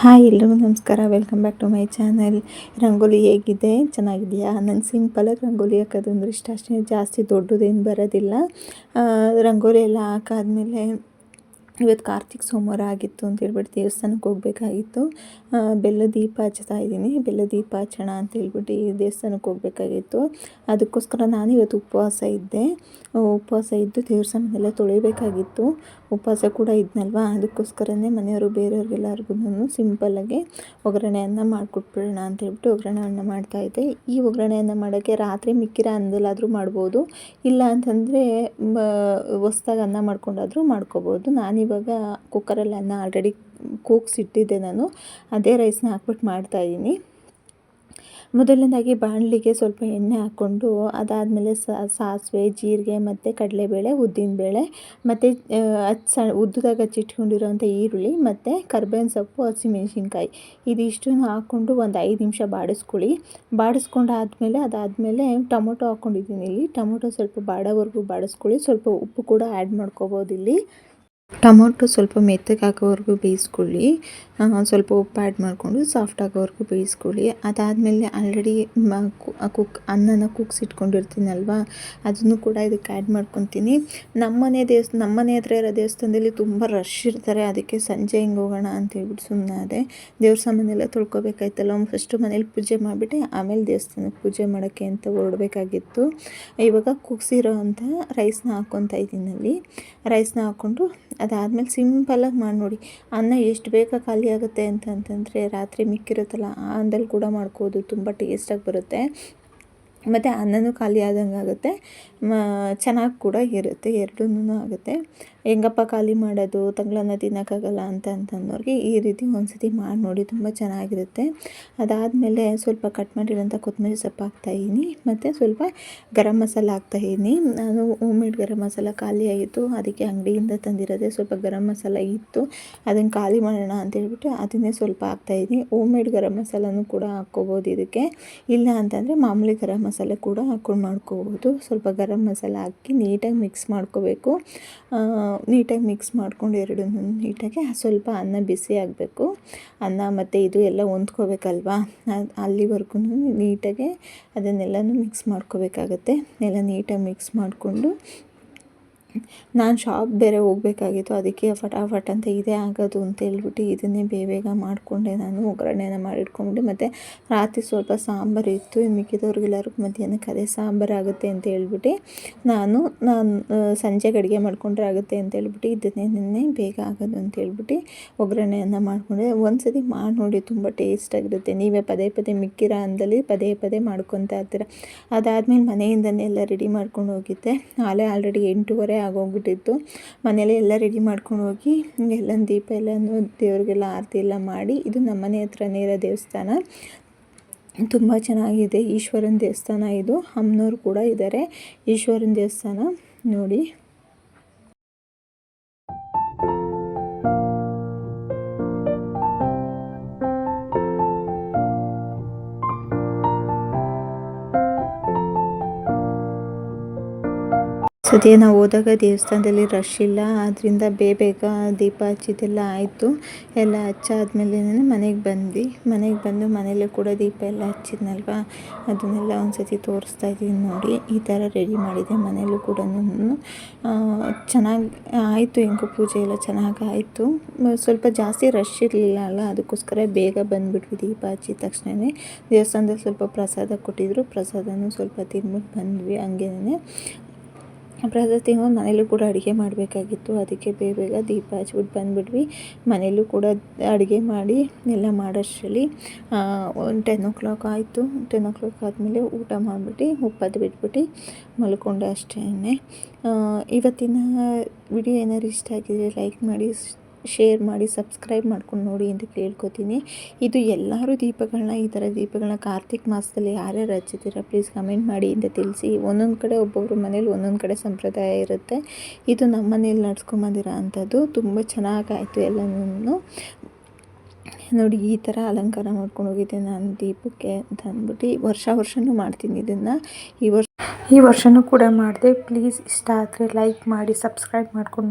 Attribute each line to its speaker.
Speaker 1: Hi ಎಲ್ರಿಗೂ ನಮಸ್ಕಾರ, welcome back to my channel. Rangoli ಹೇಗಿದೆ? ಚೆನ್ನಾಗಿದೆಯಾ? ನಂಗೆ ಸಿಂಪಲಾಗಿ ರಂಗೋಲಿ ಹಾಕೋದು ಅಂದರೆ ಇಷ್ಟ, ಅಷ್ಟೇ. ಜಾಸ್ತಿ ದೊಡ್ಡದೇನು ಬರೋದಿಲ್ಲ. ರಂಗೋಲಿ ಎಲ್ಲ ಹಾಕಾದ್ಮೇಲೆ ಇವತ್ತು ಕಾರ್ತಿಕ್ ಸೋಮವಾರ ಆಗಿತ್ತು ಅಂತ ಹೇಳ್ಬಿಟ್ಟು ದೇವಸ್ಥಾನಕ್ಕೆ ಹೋಗಬೇಕಾಗಿತ್ತು. ಬೆಲ್ಲ ದೀಪ ಹಚ್ತಾ ಇದ್ದೀನಿ. ಬೆಲ್ಲ ದೀಪ ಹಚ್ಚೋಣ ಅಂತ ಹೇಳ್ಬಿಟ್ಟು ಈ ದೇವಸ್ಥಾನಕ್ಕೆ ಹೋಗಬೇಕಾಗಿತ್ತು. ಅದಕ್ಕೋಸ್ಕರ ನಾನು ಇವತ್ತು ಉಪವಾಸ ಇದ್ದು ದೇವ್ರ ಸಾಮಾನೆಲ್ಲ ತೊಳಿಬೇಕಾಗಿತ್ತು. ಉಪವಾಸ ಕೂಡ ಇದ್ನಲ್ವ, ಅದಕ್ಕೋಸ್ಕರನೇ ಮನೆಯವರು ಬೇರೆಯವ್ರಿಗೆಲ್ಲರಿಗೂ ಸಿಂಪಲ್ಲಾಗಿ ಒಗ್ಗರಣೆ ಅನ್ನ ಮಾಡಿಕೊಟ್ಬಿಡೋಣ ಅಂತ ಹೇಳ್ಬಿಟ್ಟು ಒಗ್ಗರಣೆ ಅನ್ನ ಮಾಡ್ತಾಯಿದ್ದೆ. ಈ ಒಗ್ಗರಣೆ ಅನ್ನ ಮಾಡೋಕ್ಕೆ ರಾತ್ರಿ ಮಿಕ್ಕಿರೋ ಅನ್ನದಲ್ಲಾದರೂ ಮಾಡ್ಬೋದು, ಇಲ್ಲ ಅಂತಂದರೆ ಹೊಸ್ದಾಗಿ ಅನ್ನ ಮಾಡ್ಕೊಂಡಾದರೂ ಮಾಡ್ಕೋಬೋದು. ನಾನಿವಾಗ ಕುಕ್ಕರಲ್ಲಿ ಅನ್ನ ಆಲ್ರೆಡಿ ಕೂಗಿಸಿಟ್ಟಿದ್ದೆ, ನಾನು ಅದೇ ರೈಸ್ನ ಹಾಕ್ಬಿಟ್ಟು ಮಾಡ್ತಾಯಿದ್ದೀನಿ. ಮೊದಲನೇದಾಗಿ ಬಾಣಲಿಗೆ ಸ್ವಲ್ಪ ಎಣ್ಣೆ ಹಾಕ್ಕೊಂಡು ಅದಾದಮೇಲೆ ಸಾಸಿವೆ, ಜೀರಿಗೆ ಮತ್ತು ಕಡಲೆಬೇಳೆ, ಉದ್ದಿನಬೇಳೆ ಮತ್ತು ಉದ್ದುದಾಗಿ ಹಚ್ಚಿಟ್ಕೊಂಡಿರೋಂಥ ಈರುಳ್ಳಿ ಮತ್ತು ಕರ್ಬೇವಿನ ಸೊಪ್ಪು, ಹಸಿಮೆಣ್ಸಿನ್ಕಾಯಿ ಇದಿಷ್ಟನ್ನು ಹಾಕ್ಕೊಂಡು ಒಂದು 5 ನಿಮಿಷ ಬಾಡಿಸ್ಕೊಂಡಾದ್ಮೇಲೆ ಅದಾದಮೇಲೆ ಟೊಮೊಟೊ ಹಾಕ್ಕೊಂಡಿದ್ದೀನಿ. ಇಲ್ಲಿ ಟೊಮೊಟೊ ಸ್ವಲ್ಪ ಬಾಡೋವರೆಗೂ ಬಾಡಿಸ್ಕೊಳ್ಳಿ. ಸ್ವಲ್ಪ ಉಪ್ಪು ಕೂಡ ಆ್ಯಡ್ ಮಾಡ್ಕೋಬೋದು. ಇಲ್ಲಿ ಟೊಮೊಟೊ ಸ್ವಲ್ಪ ಮೆತ್ತಗೆ ಹಾಕೋವರೆಗೂ ಬೇಯಿಸ್ಕೊಳ್ಳಿ. ಸ್ವಲ್ಪ ಉಪ್ಪು ಆ್ಯಡ್ ಮಾಡಿಕೊಂಡು ಸಾಫ್ಟ್ ಆಗೋವರೆಗೂ ಬೇಯಿಸ್ಕೊಳ್ಳಿ. ಅದಾದಮೇಲೆ ಆಲ್ರೆಡಿ ಅನ್ನನ ಕೂಗಿಸಿಟ್ಕೊಂಡಿರ್ತೀನಲ್ವ, ಅದನ್ನು ಕೂಡ ಇದಕ್ಕೆ ಆ್ಯಡ್ ಮಾಡ್ಕೊತೀನಿ. ನಮ್ಮ ಮನೆ ಹತ್ರ ಇರೋ ದೇವಸ್ಥಾನದಲ್ಲಿ ತುಂಬ ರಶ್ ಇರ್ತಾರೆ. ಅದಕ್ಕೆ ಸಂಜೆ ಹಿಂಗೆ ಹೋಗೋಣ ಅಂತ ಹೇಳ್ಬಿಟ್ಟು ಸುಮ್ಮನಾದೆ. ದೇವ್ರ ಸಾಮಾನೆಲ್ಲ ತೊಳ್ಕೊಬೇಕಾಯ್ತಲ್ಲ, ಫಸ್ಟು ಮನೇಲಿ ಪೂಜೆ ಮಾಡಿಬಿಟ್ಟೆ ಆಮೇಲೆ ದೇವಸ್ಥಾನಕ್ಕೆ ಪೂಜೆ ಮಾಡೋಕ್ಕೆ ಅಂತ ಹೊರಡಬೇಕಾಗಿತ್ತು. ಇವಾಗ ಕೂಗಿಸಿರೋ ಅಂಥ ರೈಸ್ನ ಹಾಕ್ಕೊತಾ ಇದ್ದೀನಲ್ಲಿ. ರೈಸ್ನ ಹಾಕ್ಕೊಂಡು ಅದಾದಮೇಲೆ ಸಿಂಪಲಾಗಿ ಮಾಡಿ ನೋಡಿ. ಅನ್ನ ಎಷ್ಟು ಬೇಗ ಖಾಲಿ ಆಗುತ್ತೆ ಅಂತಂದರೆ ರಾತ್ರಿ ಮಿಕ್ಕಿರುತ್ತಲ್ಲ, ಆ ಅನ್ನದಲ್ಲಿ ಕೂಡ ಮಾಡ್ಕೋದು, ತುಂಬ ಟೇಸ್ಟಾಗಿ ಬರುತ್ತೆ. ಮತ್ತು ಅನ್ನನೂ ಖಾಲಿ ಆದಂಗೆ ಆಗುತ್ತೆ, ಚೆನ್ನಾಗಿ ಕೂಡ ಇರುತ್ತೆ, ಎರಡೂ ಆಗುತ್ತೆ. ಹೆಂಗಪ್ಪ ಖಾಲಿ ಮಾಡೋದು, ತಂಗ್ಳನ್ನ ತಿನ್ನೋಕ್ಕಾಗಲ್ಲ ಅಂತಂದವ್ರಿಗೆ ಈ ರೀತಿ ಒಂದ್ಸತಿ ಮಾಡಿ ನೋಡಿ, ತುಂಬ ಚೆನ್ನಾಗಿರುತ್ತೆ. ಅದಾದಮೇಲೆ ಸ್ವಲ್ಪ ಕಟ್ ಮಾಡಿರೋಂಥ ಕೊತ್ತಂಬರಿ ಸೊಪ್ಪು ಹಾಕ್ತಾಯಿದ್ದೀನಿ ಮತ್ತು ಸ್ವಲ್ಪ ಗರಂ ಮಸಾಲ ಹಾಕ್ತಾಯಿದ್ದೀನಿ. ನಾನು ಹೋಮ್ಮೇಡ್ ಗರಂ ಮಸಾಲ ಖಾಲಿ ಆಗಿತ್ತು, ಅದಕ್ಕೆ ಅಂಗಡಿಯಿಂದ ತಂದಿರೋದೇ ಸ್ವಲ್ಪ ಗರಂ ಮಸಾಲ ಇತ್ತು, ಅದನ್ನು ಖಾಲಿ ಮಾಡೋಣ ಅಂತ ಹೇಳ್ಬಿಟ್ಟು ಅದನ್ನೇ ಸ್ವಲ್ಪ ಹಾಕ್ತಾಯಿದ್ದೀನಿ. ಹೋಮ್ಮೇಡ್ ಗರಂ ಮಸಾಲನೂ ಕೂಡ ಹಾಕ್ಕೋಬೋದು ಇದಕ್ಕೆ, ಇಲ್ಲ ಅಂತಂದರೆ ಮಾಮೂಲಿ ಗರಂ ಮಸಾಲೆ ಕೂಡ ಹಾಕ್ಕೊಂಡು ಮಾಡ್ಕೋಬೋದು. ಸ್ವಲ್ಪ ಗರಂ ಮಸಾಲ ಹಾಕಿ ನೀಟಾಗಿ ಮಿಕ್ಸ್ ಮಾಡ್ಕೋಬೇಕು. ನೀಟಾಗಿ ಮಿಕ್ಸ್ ಮಾಡ್ಕೊಂಡು ಎರಡನ್ನೂ ನೀಟಾಗಿ ಸ್ವಲ್ಪ ಅನ್ನ ಬಿಸಿ ಆಗಬೇಕು. ಅನ್ನ ಮತ್ತು ಇದು ಎಲ್ಲ ಹೊಂದ್ಕೋಬೇಕಲ್ವ, ಅಲ್ಲಿವರೆಗೂ ನೀಟಾಗಿ ಅದನ್ನೆಲ್ಲನೂ ಮಿಕ್ಸ್ ಮಾಡ್ಕೋಬೇಕಾಗತ್ತೆ. ಎಲ್ಲ ನೀಟಾಗಿ ಮಿಕ್ಸ್ ಮಾಡಿಕೊಂಡು ನಾನು ಶಾಪ್ ಬೇರೆ ಹೋಗಬೇಕಾಗಿತ್ತು, ಅದಕ್ಕೆ ಫಟಾಫಟ್ ಅಂತ ಇದೇ ಆಗೋದು ಅಂತ ಹೇಳ್ಬಿಟ್ಟು ಇದನ್ನೇ ಬೇಗ ಮಾಡಿಕೊಂಡೆ. ನಾನು ಒಗ್ಗರಣೆನ ಮಾಡಿಟ್ಕೊಂಡೆ ಮತ್ತು ರಾತ್ರಿ ಸ್ವಲ್ಪ ಸಾಂಬಾರು ಇತ್ತು, ಮಿಕ್ಕಿದವ್ರಿಗೆಲ್ಲರಿಗೂ ಮಧ್ಯಾಹ್ನಕ್ಕೆ ಅದೇ ಸಾಂಬಾರು ಆಗುತ್ತೆ ಅಂತ ಹೇಳ್ಬಿಟ್ಟು ನಾನು ಸಂಜೆಗೆ ಅಡುಗೆ ಮಾಡಿಕೊಂಡ್ರೆ ಆಗುತ್ತೆ ಅಂತ ಹೇಳ್ಬಿಟ್ಟು ಇದನ್ನೇ ಬೇಗ ಆಗೋದು ಅಂತ ಹೇಳ್ಬಿಟ್ಟು ಒಗ್ಗರಣೆಯನ್ನು ಮಾಡಿಕೊಂಡೆ. ಒಂದು ಸತಿ ಮಾಡಿ ನೋಡಿ, ತುಂಬ ಟೇಸ್ಟಾಗಿರುತ್ತೆ. ನೀವೇ ಪದೇ ಮಿಕ್ಕಿರೋ ಅಂದಲ್ಲಿ ಪದೇ ಮಾಡ್ಕೊತಾ ಇರ್ತೀರ. ಅದಾದಮೇಲೆ ಮನೆಯಿಂದನೇ ಎಲ್ಲ ರೆಡಿ ಮಾಡ್ಕೊಂಡು ಹೋಗಿದ್ದೆ. ಆಲ್ರೆಡಿ 8:30 ಆಗೋಗ್ಬಿಟ್ಟಿತ್ತು. ಮನೇಲೆ ಎಲ್ಲ ರೆಡಿ ಮಾಡ್ಕೊಂಡು ಹೋಗಿ ಎಲ್ಲ ದೀಪ ಎಲ್ಲನೂ ದೇವ್ರಿಗೆಲ್ಲ ಆರತಿ ಎಲ್ಲ ಮಾಡಿ, ಇದು ನಮ್ಮ ಮನೆ ಹತ್ರನೇ ಇರೋ ದೇವಸ್ಥಾನ, ತುಂಬ ಚೆನ್ನಾಗಿದೆ. ಈಶ್ವರನ ದೇವಸ್ಥಾನ ಇದು, ಅಮ್ಮನವ್ರು ಕೂಡ ಇದ್ದಾರೆ. ಈಶ್ವರನ ದೇವಸ್ಥಾನ ನೋಡಿ. ಸದ್ಯ ನಾವು ಹೋದಾಗ ದೇವಸ್ಥಾನದಲ್ಲಿ ರಶ್ ಇಲ್ಲ, ಆದ್ದರಿಂದ ಬೇಗ ದೀಪ ಹಚ್ಚಿದ್ದೆಲ್ಲ ಆಯಿತು. ಎಲ್ಲ ಹಚ್ಚಾದ್ಮೇಲೆ ಮನೆಗೆ ಬಂದು ಮನೇಲಿ ಕೂಡ ದೀಪ ಎಲ್ಲ ಹಚ್ಚಿದ್ನಲ್ವ, ಅದನ್ನೆಲ್ಲ ಒಂದು ಸತಿ ತೋರಿಸ್ತಾ ಇದ್ದೀನಿ ನೋಡಿ. ಈ ಥರ ರೆಡಿ ಮಾಡಿದೆ. ಮನೇಲೂ ಕೂಡ ಚೆನ್ನಾಗಿ ಆಯಿತು, ಹೆಂಗೋ ಪೂಜೆ ಎಲ್ಲ ಚೆನ್ನಾಗಿ ಆಯಿತು. ಸ್ವಲ್ಪ ಜಾಸ್ತಿ ರಶ್ ಇರಲಿಲ್ಲ ಅಲ್ಲ, ಅದಕ್ಕೋಸ್ಕರ ಬೇಗ ಬಂದುಬಿಟ್ವಿ. ದೀಪ ಹಚ್ಚಿದ ತಕ್ಷಣವೇ ದೇವಸ್ಥಾನದಲ್ಲಿ ಸ್ವಲ್ಪ ಪ್ರಸಾದ ಕೊಟ್ಟಿದ್ದರು, ಪ್ರಸಾದನೂ ಸ್ವಲ್ಪ ತಿಂದ್ಬಿಟ್ಟು ಬಂದ್ವಿ. ಹಂಗೇನೆ ಪ್ರಸಾದ ತಿಂಗಳು ಮನೇಲೂ ಕೂಡ ಅಡುಗೆ ಮಾಡಬೇಕಾಗಿತ್ತು, ಅದಕ್ಕೆ ಬೇಗ ದೀಪ ಹಚ್ಬಿಟ್ಟು ಬಂದುಬಿಟ್ವಿ. ಮನೇಲೂ ಕೂಡ ಅಡುಗೆ ಮಾಡಿ ಎಲ್ಲ ಮಾಡೋಷ್ಟರಲ್ಲಿ 10 o'clock ಆಯಿತು. 10 o'clock ಆದಮೇಲೆ ಊಟ ಮಾಡಿಬಿಟ್ಟು ಉಪ್ಪತ್ತು ಬಿಟ್ಬಿಟ್ಟು ಮಲ್ಕೊಂಡೆ ಅಷ್ಟೇ. ಇವತ್ತಿನ ವಿಡಿಯೋ ಏನಾದ್ರು ಇಷ್ಟ ಆಗಿದ್ರೆ ಲೈಕ್ ಮಾಡಿ, ಶೇರ್ ಮಾಡಿ, ಸಬ್ಸ್ಕ್ರೈಬ್ ಮಾಡ್ಕೊಂಡು ನೋಡಿ ಅಂತ ಕೇಳ್ಕೊತೀನಿ. ಇದು ಎಲ್ಲರೂ ದೀಪಗಳನ್ನ, ಈ ಥರ ದೀಪಗಳನ್ನ ಕಾರ್ತಿಕ್ ಮಾಸದಲ್ಲಿ ಯಾರ್ಯಾರು ಹಚ್ಚಿದ್ದೀರಾ ಪ್ಲೀಸ್ ಕಮೆಂಟ್ ಮಾಡಿ ಅಂತ ತಿಳಿಸಿ. ಒಂದೊಂದು ಕಡೆ ಒಬ್ಬೊಬ್ಬರು ಮನೇಲಿ ಒಂದೊಂದು ಕಡೆ ಸಂಪ್ರದಾಯ ಇರುತ್ತೆ. ಇದು ನಮ್ಮ ಮನೇಲಿ ನಡ್ಸ್ಕೊಂಬಂದಿರೋ ಅಂಥದ್ದು, ತುಂಬ ಚೆನ್ನಾಗಾಯಿತು ಎಲ್ಲನೂ ನೋಡಿ. ಈ ಥರ ಅಲಂಕಾರ ಮಾಡ್ಕೊಂಡು ಹೋಗಿದ್ದೆ ನಾನು ದೀಪಕ್ಕೆ ಅಂತ ಅಂದ್ಬಿಟ್ಟು. ವರ್ಷನೂ ಮಾಡ್ತೀನಿ ಇದನ್ನು, ಈ ವರ್ಷನೂ ಕೂಡ ಮಾಡಿದೆ. ಪ್ಲೀಸ್ ಇಷ್ಟ ಆದರೆ ಲೈಕ್ ಮಾಡಿ, ಸಬ್ಸ್ಕ್ರೈಬ್ ಮಾಡ್ಕೊಂಡು